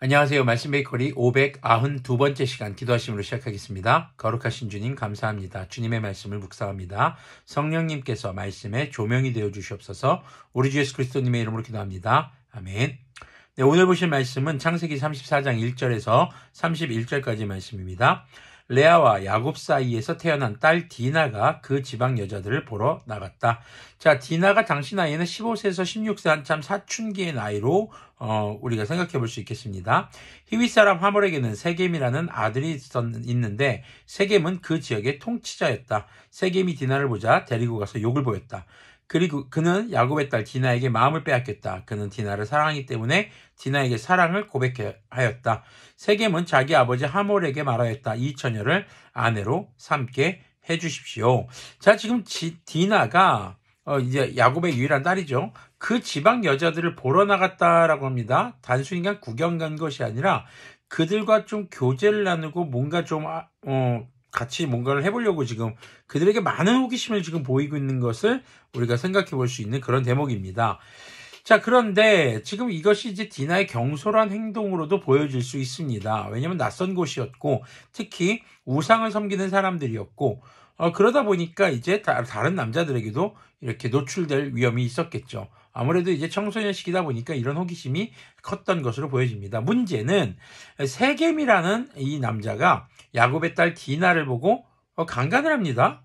안녕하세요. 말씀 베이커리 592번째 시간 기도하심으로 시작하겠습니다. 거룩하신 주님 감사합니다. 주님의 말씀을 묵상합니다. 성령님께서 말씀에 조명이 되어 주시옵소서. 우리 주 예수 그리스도님의 이름으로 기도합니다. 아멘. 네, 오늘 보실 말씀은 창세기 34장 1절에서 31절까지 말씀입니다. 레아와 야곱 사이에서 태어난 딸 디나가 그 지방 여자들을 보러 나갔다. 자, 디나가 당시 나이에는 15세에서 16세 한참 사춘기의 나이로 우리가 생각해 볼 수 있겠습니다. 히윗 사람 하몰에게는 세겜이라는 아들이 있는데 세겜은 그 지역의 통치자였다. 세겜이 디나를 보자 데리고 가서 욕을 보였다. 그리고 그는 야곱의 딸 디나에게 마음을 빼앗겼다. 그는 디나를 사랑하기 때문에 디나에게 사랑을 고백하였다. 세겜은 자기 아버지 하몰에게 말하였다. 이 처녀를 아내로 삼게 해주십시오. 자, 지금 디나가 이제 야곱의 유일한 딸이죠. 그 지방 여자들을 보러 나갔다라고 합니다. 단순히 그냥 구경 간 것이 아니라 그들과 좀 교제를 나누고 뭔가 좀 같이 뭔가를 해보려고 지금 그들에게 많은 호기심을 지금 보이고 있는 것을 우리가 생각해 볼 수 있는 그런 대목입니다. 자, 그런데 지금 이것이 이제 디나의 경솔한 행동으로도 보여질 수 있습니다. 왜냐하면 낯선 곳이었고 특히 우상을 섬기는 사람들이었고 그러다 보니까 이제 다른 남자들에게도 이렇게 노출될 위험이 있었겠죠. 아무래도 이제 청소년 시기다 보니까 이런 호기심이 컸던 것으로 보여집니다. 문제는 세겜이라는 이 남자가 야곱의 딸 디나를 보고 강간을 합니다.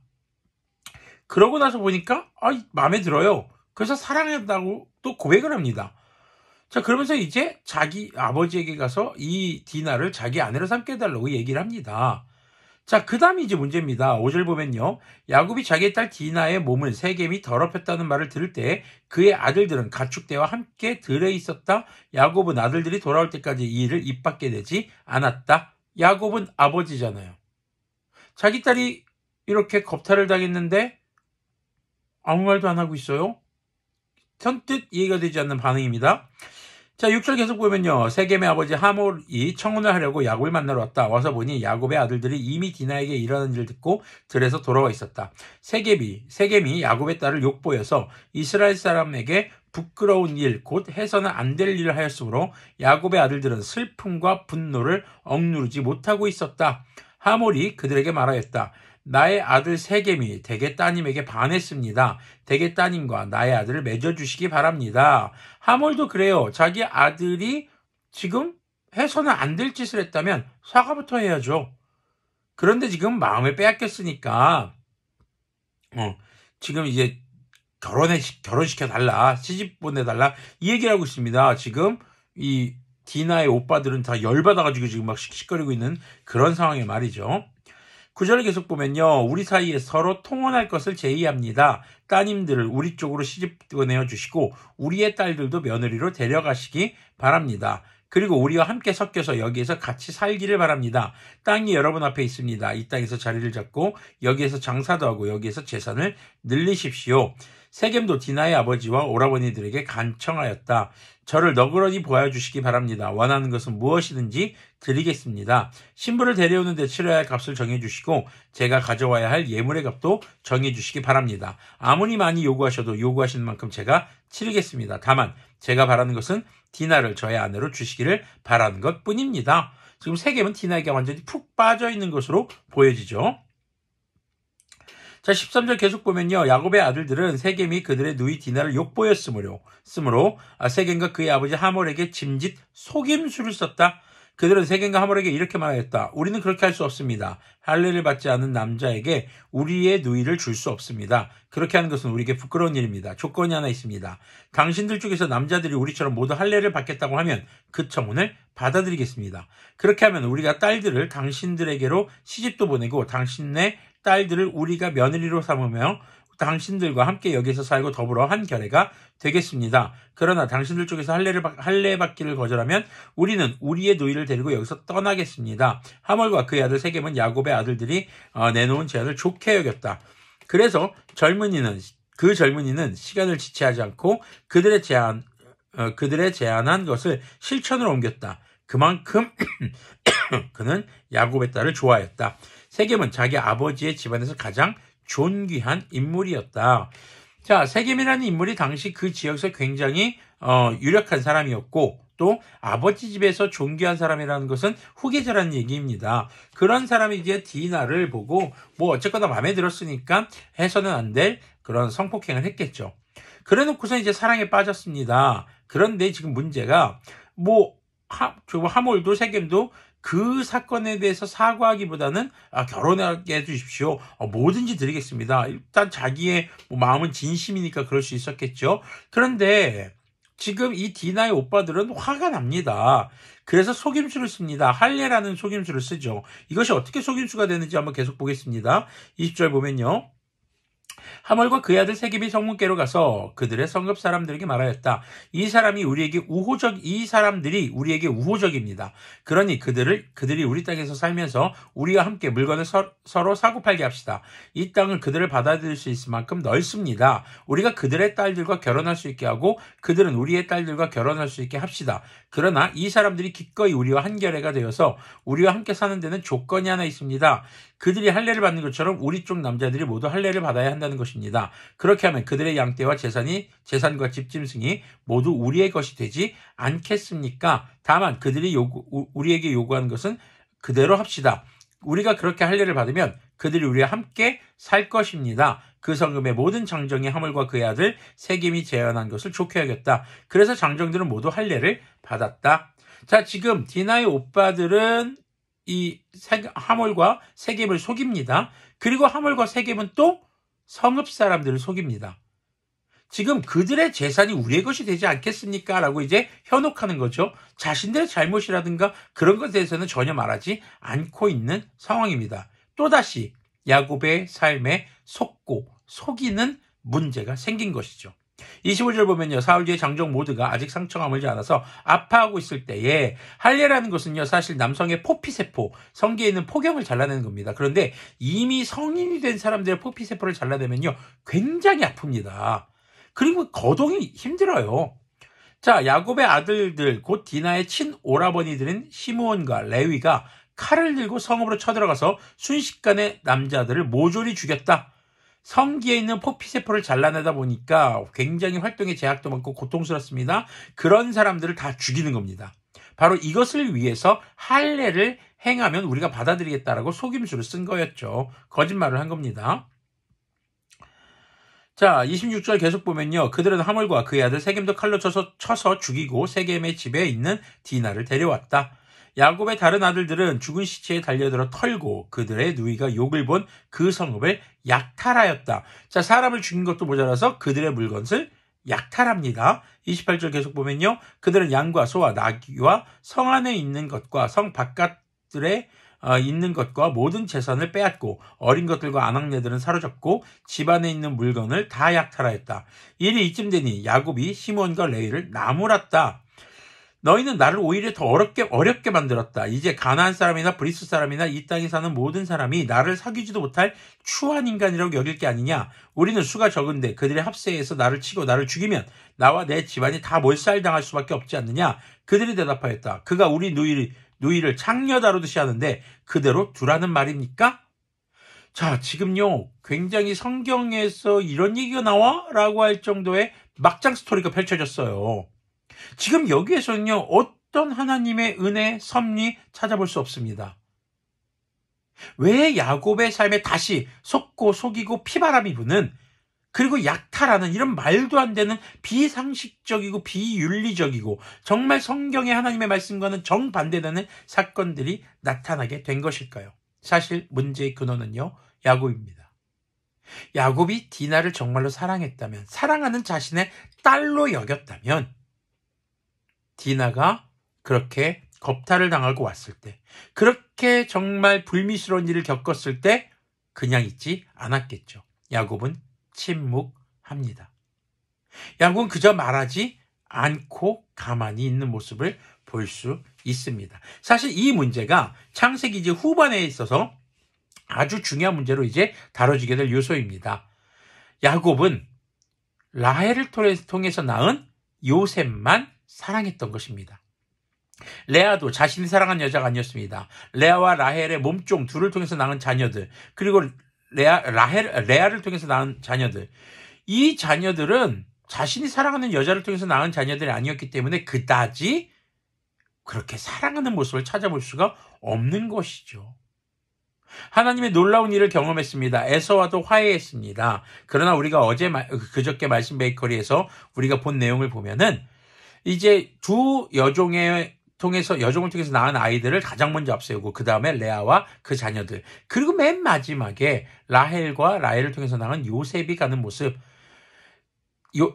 그러고 나서 보니까 마음에 들어요. 그래서 사랑한다고 또 고백을 합니다. 자, 그러면서 이제 자기 아버지에게 가서 이 디나를 자기 아내로 삼게 해달라고 얘기를 합니다. 자, 그 다음이 이제 문제입니다. 5절 보면요. 야곱이 자기의 딸 디나의 몸을 세겜이 더럽혔다는 말을 들을 때 그의 아들들은 가축대와 함께 들에 있었다. 야곱은 아들들이 돌아올 때까지 이 일을 입 밖에 내지 않았다. 야곱은 아버지잖아요. 자기 딸이 이렇게 겁탈을 당했는데 아무 말도 안 하고 있어요. 선뜻 이해가 되지 않는 반응입니다. 자, 6절 계속 보면요. 세겜의 아버지 하몰이 청혼을 하려고 야곱을 만나러 왔다. 와서 보니 야곱의 아들들이 이미 디나에게 일하는 일을 듣고 들에서 돌아와 있었다. 세겜이 야곱의 딸을 욕보여서 이스라엘 사람에게 부끄러운 일, 곧 해서는 안 될 일을 하였으므로 야곱의 아들들은 슬픔과 분노를 억누르지 못하고 있었다. 하몰이 그들에게 말하였다. 나의 아들 세겜이 대개 따님에게 반했습니다. 대개 따님과 나의 아들을 맺어주시기 바랍니다. 하몰도 그래요. 자기 아들이 지금 해서는 안 될 짓을 했다면 사과부터 해야죠. 그런데 지금 마음을 빼앗겼으니까 지금 이제 결혼시켜달라, 시집 보내달라 이 얘기를 하고 있습니다. 지금 이 디나의 오빠들은 다 열받아가지고 지금 막 씩씩거리고 있는 그런 상황의 말이죠. 9절을 계속 보면요. 우리 사이에 서로 통혼할 것을 제의합니다. 따님들을 우리 쪽으로 시집 보내어 주시고 우리의 딸들도 며느리로 데려가시기 바랍니다. 그리고 우리와 함께 섞여서 여기에서 같이 살기를 바랍니다. 땅이 여러분 앞에 있습니다. 이 땅에서 자리를 잡고 여기에서 장사도 하고 여기에서 재산을 늘리십시오. 세겜도 디나의 아버지와 오라버니들에게 간청하였다. 저를 너그러니 보아주시기 바랍니다. 원하는 것은 무엇이든지 드리겠습니다. 신부를 데려오는 데 치러야 할 값을 정해주시고 제가 가져와야 할 예물의 값도 정해주시기 바랍니다. 아무리 많이 요구하셔도 요구하시는 만큼 제가 치르겠습니다. 다만 제가 바라는 것은 디나를 저의 아내로 주시기를 바라는 것뿐입니다. 지금 세겜은 디나에게 완전히 푹 빠져있는 것으로 보여지죠. 자, 13절 계속 보면요. 야곱의 아들들은 세겜이 그들의 누이 디나를 욕보였으므로 세겜과 그의 아버지 하몰에게 짐짓 속임수를 썼다. 그들은 세겜과 하몰에게 이렇게 말하였다. 우리는 그렇게 할 수 없습니다. 할례를 받지 않은 남자에게 우리의 누이를 줄 수 없습니다. 그렇게 하는 것은 우리에게 부끄러운 일입니다. 조건이 하나 있습니다. 당신들 중에서 남자들이 우리처럼 모두 할례를 받겠다고 하면 그 청혼을 받아들이겠습니다. 그렇게 하면 우리가 딸들을 당신들에게로 시집도 보내고 당신의 딸들을 우리가 며느리로 삼으며 당신들과 함께 여기서 살고 더불어 한 결례가 되겠습니다. 그러나 당신들 쪽에서 할례 받기를 거절하면 우리는 우리의 누이를 데리고 여기서 떠나겠습니다. 하몰과 그의 아들 세겜은 야곱의 아들들이 내놓은 제안을 좋게 여겼다. 그래서 그 젊은이는 시간을 지체하지 않고 그들의 제안한 것을 실천으로 옮겼다. 그만큼 그는 야곱의 딸을 좋아했다. 세겜은 자기 아버지의 집안에서 가장 존귀한 인물이었다. 자, 세겜이라는 인물이 당시 그 지역에서 굉장히 유력한 사람이었고 또 아버지 집에서 존귀한 사람이라는 것은 후계자라는 얘기입니다. 그런 사람이 이제 디나를 보고 뭐 어쨌거나 마음에 들었으니까 해서는 안 될 그런 성폭행을 했겠죠. 그래 놓고서 이제 사랑에 빠졌습니다. 그런데 지금 문제가 뭐 하몰도 세겜도 그 사건에 대해서 사과하기보다는 결혼하게 해주십시오. 뭐든지 드리겠습니다. 일단 자기의 마음은 진심이니까 그럴 수 있었겠죠. 그런데 지금 이 디나의 오빠들은 화가 납니다. 그래서 속임수를 씁니다. 할례라는 속임수를 쓰죠. 이것이 어떻게 속임수가 되는지 한번 계속 보겠습니다. 20절 보면요. 하몰과 그의 아들 세겜이 성문께로 가서 그들의 성읍 사람들에게 말하였다. 이 사람들이 우리에게 우호적입니다. 그러니 그들이 우리 땅에서 살면서 우리와 함께 물건을 서로 사고팔게 합시다. 이 땅은 그들을 받아들일 수 있을 만큼 넓습니다. 우리가 그들의 딸들과 결혼할 수 있게 하고 그들은 우리의 딸들과 결혼할 수 있게 합시다. 그러나 이 사람들이 기꺼이 우리와 한결애가 되어서 우리와 함께 사는 데는 조건이 하나 있습니다. 그들이 할례를 받는 것처럼 우리 쪽 남자들이 모두 할례를 받아야 한다는 것입니다. 그렇게 하면 그들의 양떼와 재산과 집짐승이 모두 우리의 것이 되지 않겠습니까? 다만 그들이 우리에게 요구하는 것은 그대로 합시다. 우리가 그렇게 할례를 받으면 그들이 우리와 함께 살 것입니다. 그 성읍의 모든 장정이 하몰과 그의 아들 세겜이 제안한 것을 좋게 여겼다. 그래서 장정들은 모두 할례를 받았다. 자, 지금 디나의 오빠들은 이 하몰과 세겜을 속입니다. 그리고 하몰과 세겜은 또 성읍 사람들을 속입니다. 지금 그들의 재산이 우리의 것이 되지 않겠습니까? 라고 이제 현혹하는 거죠. 자신들의 잘못이라든가 그런 것에 대해서는 전혀 말하지 않고 있는 상황입니다. 또다시 야곱의 삶에 속이는 문제가 생긴 것이죠. 25절 보면요. 사흘 뒤에 장정 모두가 아직 상처가 아물지 않아서 아파하고 있을 때에 할례라는 것은요. 사실 남성의 포피세포, 성기에 있는 포경을 잘라내는 겁니다. 그런데 이미 성인이 된 사람들의 포피세포를 잘라내면요. 굉장히 아픕니다. 그리고 거동이 힘들어요. 자, 야곱의 아들들 곧 디나의 친오라버니들인 시므온과 레위가 칼을 들고 성읍으로 쳐들어가서 순식간에 남자들을 모조리 죽였다. 성기에 있는 포피세포를 잘라내다 보니까 굉장히 활동에 제약도 많고 고통스럽습니다. 그런 사람들을 다 죽이는 겁니다. 바로 이것을 위해서 할례를 행하면 우리가 받아들이겠다라고 속임수를 쓴 거였죠. 거짓말을 한 겁니다. 자, 26절 계속 보면요. 그들은 하몰과 그의 아들 세겜도 칼로 쳐서 죽이고 세겜의 집에 있는 디나를 데려왔다. 야곱의 다른 아들들은 죽은 시체에 달려들어 털고 그들의 누이가 욕을 본 그 성읍을 약탈하였다. 자, 사람을 죽인 것도 모자라서 그들의 물건을 약탈합니다. 28절 계속 보면요. 그들은 양과 소와 나귀와 성 안에 있는 것과 성 바깥들에 있는 것과 모든 재산을 빼앗고 어린 것들과 아낙네들은 사로잡고 집 안에 있는 물건을 다 약탈하였다. 일이 이쯤 되니 야곱이 시몬과 레위를 나무랐다. 너희는 나를 오히려 더 어렵게 만들었다. 이제 가나안 사람이나 브리스 사람이나 이 땅에 사는 모든 사람이 나를 사귀지도 못할 추한 인간이라고 여길 게 아니냐. 우리는 수가 적은데 그들의 합세에서 나를 치고 나를 죽이면 나와 내 집안이 다 몰살당할 수밖에 없지 않느냐. 그들이 대답하였다. 그가 우리 누이를 창녀 다루듯이 하는데 그대로 두라는 말입니까? 자, 지금요. 굉장히 성경에서 이런 얘기가 나와? 라고 할 정도의 막장 스토리가 펼쳐졌어요. 지금 여기에서는요. 어떤 하나님의 은혜, 섭리 찾아볼 수 없습니다. 왜 야곱의 삶에 다시 속이고 피바람이 부는 그리고 약탈하는 이런 말도 안 되는 비상식적이고 비윤리적이고 정말 성경의 하나님의 말씀과는 정반대되는 사건들이 나타나게 된 것일까요? 사실 문제의 근원은요. 야곱입니다. 야곱이 디나를 정말로 사랑했다면, 사랑하는 자신의 딸로 여겼다면 디나가 그렇게 겁탈을 당하고 왔을 때, 그렇게 정말 불미스러운 일을 겪었을 때 그냥 있지 않았겠죠. 야곱은 침묵합니다. 야곱은 그저 말하지 않고 가만히 있는 모습을 볼 수 있습니다. 사실 이 문제가 창세기 이제 후반에 있어서 아주 중요한 문제로 이제 다뤄지게 될 요소입니다. 야곱은 라헬을 통해서 낳은 요셉만 사랑했던 것입니다. 레아도 자신이 사랑한 여자가 아니었습니다. 레아와 라헬의 몸종 둘을 통해서 낳은 자녀들, 그리고 레아를 통해서 낳은 자녀들, 이 자녀들은 자신이 사랑하는 여자를 통해서 낳은 자녀들이 아니었기 때문에 그다지 그렇게 사랑하는 모습을 찾아볼 수가 없는 것이죠. 하나님의 놀라운 일을 경험했습니다. 에서와도 화해했습니다. 그러나 우리가 그저께 말씀 베이커리에서 우리가 본 내용을 보면은 이제 두 여종을 통해서 낳은 아이들을 가장 먼저 앞세우고 그 다음에 레아와 그 자녀들, 그리고 맨 마지막에 라헬과 라헬을 통해서 낳은 요셉이 가는 모습.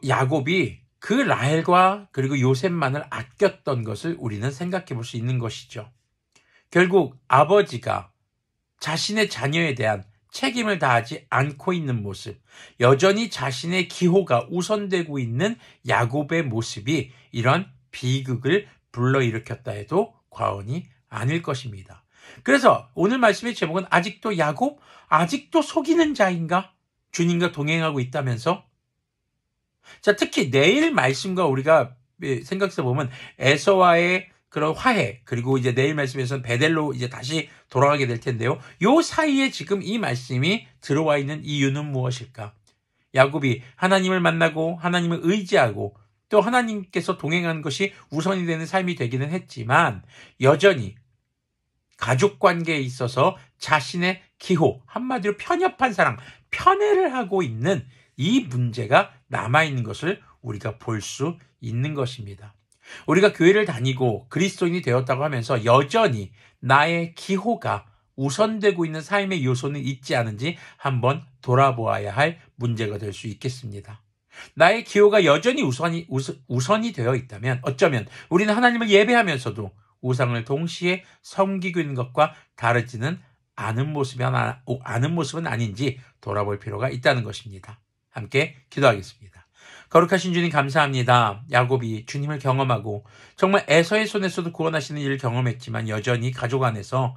야곱이 그 라헬과 그리고 요셉만을 아꼈던 것을 우리는 생각해 볼 수 있는 것이죠. 결국 아버지가 자신의 자녀에 대한 책임을 다하지 않고 있는 모습, 여전히 자신의 기호가 우선되고 있는 야곱의 모습이 이런 비극을 불러일으켰다 해도 과언이 아닐 것입니다. 그래서 오늘 말씀의 제목은 아직도 야곱? 아직도 속이는 자인가? 주님과 동행하고 있다면서? 자, 특히 내일 말씀과 우리가 생각해서 보면 에서와의 그런 화해, 그리고 이제 내일 말씀에서는 베델로 이제 다시 돌아가게 될 텐데요. 요 사이에 지금 이 말씀이 들어와 있는 이유는 무엇일까? 야곱이 하나님을 만나고 하나님을 의지하고 또 하나님께서 동행하는 것이 우선이 되는 삶이 되기는 했지만 여전히 가족 관계에 있어서 자신의 기호, 한마디로 편협한 사랑, 편애를 하고 있는 이 문제가 남아있는 것을 우리가 볼 수 있는 것입니다. 우리가 교회를 다니고 그리스도인이 되었다고 하면서 여전히 나의 기호가 우선되고 있는 삶의 요소는 있지 않은지 한번 돌아보아야 할 문제가 될 수 있겠습니다. 나의 기호가 여전히 우선이 되어 있다면 어쩌면 우리는 하나님을 예배하면서도 우상을 동시에 섬기고 있는 것과 다르지는 않은 모습은 아닌지 돌아볼 필요가 있다는 것입니다. 함께 기도하겠습니다. 거룩하신 주님 감사합니다. 야곱이 주님을 경험하고 정말 에서의 손에서도 구원하시는 일을 경험했지만 여전히 가족 안에서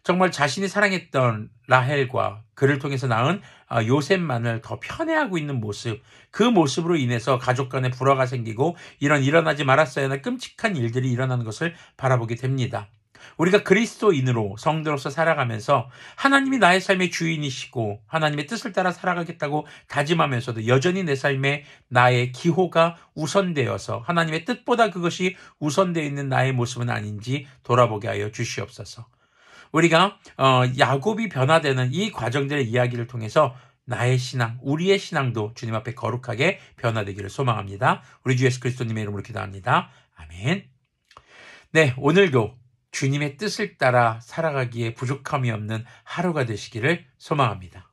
정말 자신이 사랑했던 라헬과 그를 통해서 낳은 요셉만을 더 편애하고 있는 모습, 그 모습으로 인해서 가족 간에 불화가 생기고 이런 일어나지 말았어야 할 끔찍한 일들이 일어나는 것을 바라보게 됩니다. 우리가 그리스도인으로 성도로서 살아가면서 하나님이 나의 삶의 주인이시고 하나님의 뜻을 따라 살아가겠다고 다짐하면서도 여전히 내 삶에 나의 기호가 우선되어서 하나님의 뜻보다 그것이 우선되어 있는 나의 모습은 아닌지 돌아보게 하여 주시옵소서. 우리가 야곱이 변화되는 이 과정들의 이야기를 통해서 나의 신앙, 우리의 신앙도 주님 앞에 거룩하게 변화되기를 소망합니다. 우리 주 예수 그리스도님의 이름으로 기도합니다. 아멘. 네, 오늘도 주님의 뜻을 따라 살아가기에 부족함이 없는 하루가 되시기를 소망합니다.